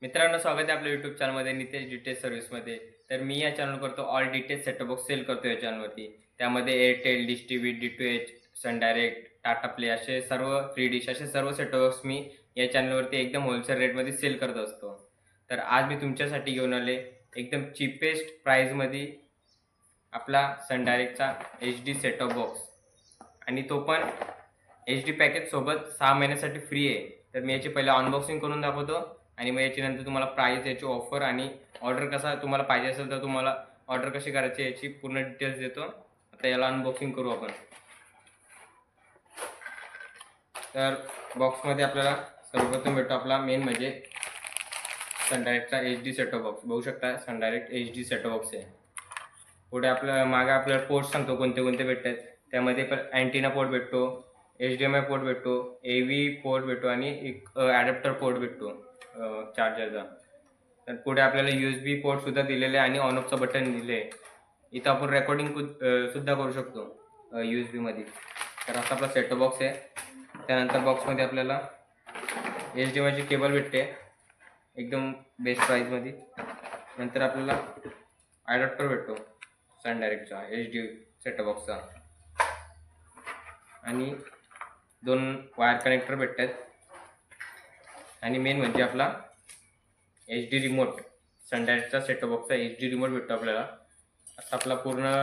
मित्रांनो, स्वागत आहे आपल्या यूट्यूब चॅनलमध्ये नितेश डिटेल्स सर्व्हिसमध्ये. तर मी या चॅनल करतो all details setup box sell करतो या चॅनलवरती. त्यामध्ये Airtel, Dish TV, D2H, Sun Direct, Tata Play असे सर्व फ्री डिश असे सर्व सेटअप बॉक्स मी या चॅनलवरती एकदम होलसेल रेटमध्ये सेल करत असतो. तर आज मी तुमच्यासाठी घेऊन आले एकदम चीपेस्ट प्राईजमध्ये आपला सन डायरेक्टचा HD सेटअप बॉक्स, आणि तो पण HD पॅकेज सोबत 6 महिन्यासाठी फ्री आहे. तर मी याची पहिले अनबॉक्सिंग करून दाखवतो आणि मग याच्यानंतर तुम्हाला प्राईस, याची ऑफर आणि ऑर्डर कसा तुम्हाला पाहिजे असेल तर तुम्हाला ऑर्डर कशी करायची याची पूर्ण डिटेल्स देतो. आता याला अनबॉक्सिंग करू आपण. तर बॉक्समध्ये आपल्याला सर्वप्रथम भेटतो आपला मेन म्हणजे सन डायरेक्टचा HD सेटअप बॉक्स. बघू शकता, Sun Direct HD setup box आहे. पुढे आपल्या मागे आपल्याला पोर्ट सांगतो कोणते कोणते भेटतात. त्यामध्ये पण अँटिना पोर्ट भेटतो, HDMI पोर्ट भेटतो, AV पोर्ट भेटतो आणि एक ॲडॅप्टर पोर्ट भेटतो चार्जरचा. तर पुढे आपल्याला USB पोर्ट सुद्धा दिलेले आहे आणि ऑन ऑफचं बटन दिले आहे. इथं आपण रेकॉर्डिंग सुद्धा करू शकतो USB मध्ये. तर असा आपला सेटअप बॉक्स आहे. त्यानंतर बॉक्समध्ये आपल्याला HDMIची केबल भेटते एकदम बेस्ट प्राईजमध्ये. नंतर आपल्याला ॲडॅप्टर भेटतो सन डायरेक्टचा HD सेटअप बॉक्सचा, आणि 2 वायर कनेक्टर भेटतात. आणि मेन म्हणजे आपला HD रिमोट, सन डायरेक्टचा सेटअप बॉक्सचा HD रिमोट भेटतो आपल्याला. असा आपला पूर्ण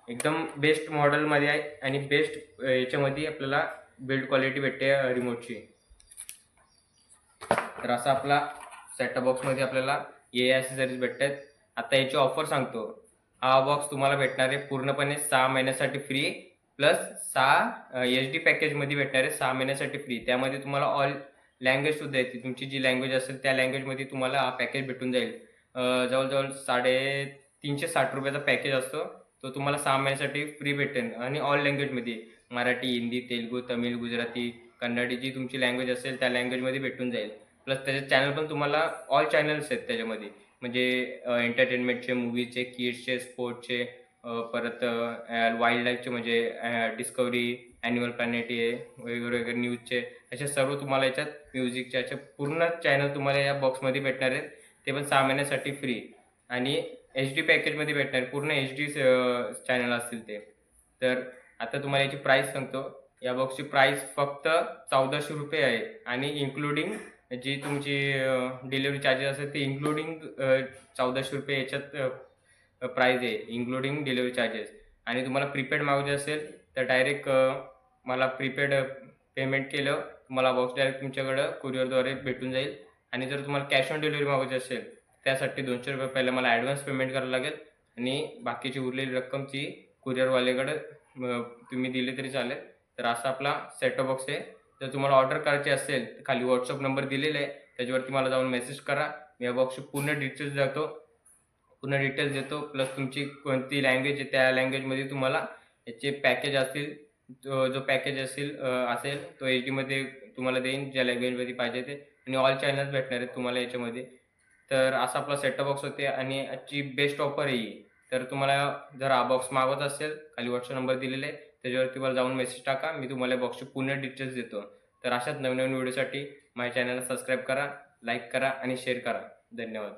एकदम बेस्ट मॉडेलमध्ये आहे आणि बेस्ट याच्यामध्ये आपल्याला बिल्ड क्वालिटी भेटते रिमोटची. तर असा आपला सेटअप बॉक्समध्ये आपल्याला हे ॲक्सेसरीज भेटतात. आता याची ऑफर सांगतो. हा बॉक्स तुम्हाला भेटणार आहे पूर्णपणे 6 महिन्यासाठी फ्री, प्लस 6 HD पॅकेजमध्ये भेटणार आहे 6 महिन्यासाठी फ्री. त्यामध्ये तुम्हाला ऑल लँग्वेजसुद्धा येते. तुमची जी लँग्वेज असेल त्या लँग्वेजमध्ये तुम्हाला हा पॅकेज भेटून जाईल. जवळजवळ ₹360चा पॅकेज असतो. तो तुम्हाला 6 महिन्यासाठी फ्री भेटेल आणि ऑल लँग्वेजमध्ये मराठी, हिंदी, तेलुगू, तमिळ, गुजराती, कन्नडी जी तुमची लँग्वेज असेल त्या लँग्वेजमध्ये भेटून जाईल. प्लस त्याचे चॅनल पण तुम्हाला ऑल चॅनल्स आहेत त्याच्यामध्ये, म्हणजे एंटरटेनमेंटचे, मूवीचे, किड्सचे, स्पोर्ट्सचे, परत वाईल्ड लाईफचे म्हणजे डिस्कवरी, ॲनिमल प्लॅनेट हे वेगवेगळे न्यूजचे, असे सर्व तुम्हाला याच्यात म्युझिकचे असे पूर्ण चॅनल तुम्हाला या बॉक्समध्ये भेटणार आहेत. ते पण 6 महिन्यासाठी फ्री आणि HD पॅकेजमध्ये भेटणार, पूर्ण HD चॅनल असतील ते. तर आता तुम्हाला याची प्राईस सांगतो. या बॉक्सची प्राईस फक्त ₹1400 आहे आणि इन्क्लुडिंग जी तुमची डिलिव्हरी चार्जेस असेल ते इन्क्लुडिंग ₹1400 याच्यात प्राईज आहे, इन्क्लुडिंग डिलिव्हरी चार्जेस. आणि तुम्हाला प्रीपेड मागवायचे असेल तर डायरेक्ट मला प्रीपेड पेमेंट केलं तुम्हाला बॉक्स डायरेक्ट तुमच्याकडं कुरिअरद्वारे भेटून जाईल. आणि जर तुम्हाला कॅश ऑन डिलिव्हरी मागवायची असेल त्यासाठी ₹200 पहिलं मला ॲडव्हान्स पेमेंट करावं लागेल आणि बाकीची उरलेली रक्कम ती कुरिअरवाल्याकडं तुम्ही दिली तरी चालेल. तर असा आपला सेटअप बॉक्स आहे. जर तुम्हाला ऑर्डर करायची असेल तर खाली WhatsApp नंबर दिलेला आहे, त्याच्यावरती मला जाऊन मेसेज करा. मी या बॉक्सची पूर्ण डिटेल्स देतो. प्लस तुमची कोणती लँग्वेज आहे त्या लँग्वेजमध्ये तुम्हाला याचे पॅकेज असतील, जो पॅकेज असेल तो HDमध्ये तुम्हाला देईन ज्या लँग्वेजमध्ये पाहिजे ते, आणि ऑल चॅनल्स भेटणार आहेत तुम्हाला याच्यामध्ये. तर असा आपला सेटअप बॉक्स होते आणि आजची बेस्ट ऑफर आहे ही. तर तुम्हाला जर हा बॉक्स मागवत असेल खाली WhatsApp नंबर दिलेला आहे त्याच्यावरती मला जाऊन मेसेज टाका. मी तुम्हाला बॉक्सची पूर्ण डिटेल्स देतो. तर अशाच नवीन व्हिडिओसाठी माझ्या चॅनलला सबस्क्राईब करा, लाईक करा आणि शेअर करा. धन्यवाद.